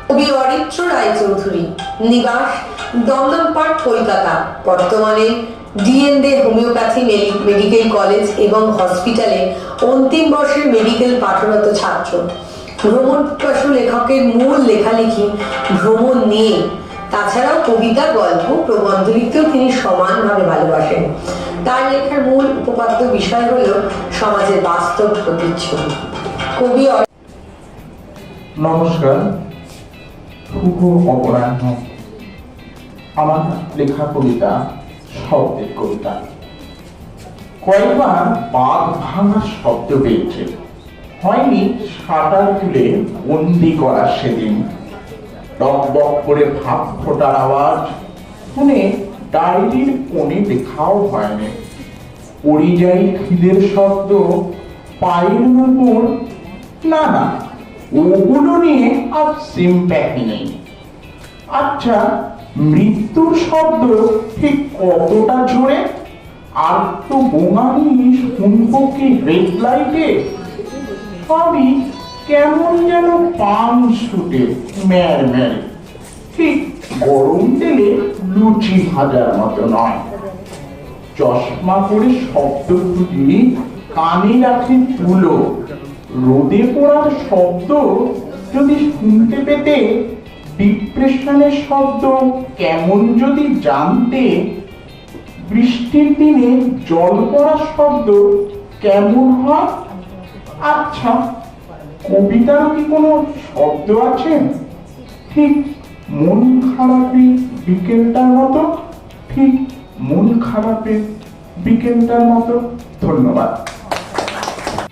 কবি অরিত্র রায়চৌধুরী, নিবাস দমদম পার্ক, কলকাতা। বর্তমানে ডিএনডে হোমিওপ্যাথি মেডিকেল কলেজ এবং হসপিটালে অন্তিম বর্ষের মেডিকেল পাঠরত ছাত্র। ভ্রমণ পিপাসু লেখকের মূল লেখালেখি ভ্রমণ নিয়ে। তাছাড়াও কবিতা, গল্প, প্রবন্ধ লিখতেও তিনি সমানভাবে ভালোবাসেন। তার লেখার মূল উপপাদ্য বিষয় হল সমাজের বাস্তব প্রতিচ্ছবি। কবি নমস্কার, শুভ অপরাহ্ন। আমার লেখা কবিতা শব্দের কবিতা। কয়েকবার বাঁধ ভাঙার শব্দ পেয়েছে, হয়নি শাটার তুলে বন্দি করা সেদিন। বক বক করে ভাব ফোটার আওয়াজ শুনে ডায়েরির কোণে লেখাও হয়নি। পরিযায়ী খিদের শব্দ, পায়ের উপর, না না, ওগুলো নিয়ে আর সিম্প্যাথি নেই। আচ্ছা, মৃত্যুর শব্দ ঠিক কতটা জোরে? আর তো বোমানি শুনবো কি রেড লাইটে? সবই কেমন যেন পান শুটে ম্যার ম্যারে, ঠিক গরম তেলে লুচি ভাজার মতো নয়। চশমা পরে শব্দ খুঁজি, কানে রাখি তুলো। রোদে পড়ার শব্দ যদি শুনতে পেতে, ডিপ্রেশনের শব্দ কেমন যদি জানতে, বৃষ্টির দিনে জল পড়ার শব্দ কেমন হয়? আচ্ছা, কবিতারও কি কোনো শব্দ আছে? ঠিক মন খারাপই বিকেলটার মতো, ঠিক মন খারাপের বিকেলটার মতো। ধন্যবাদ।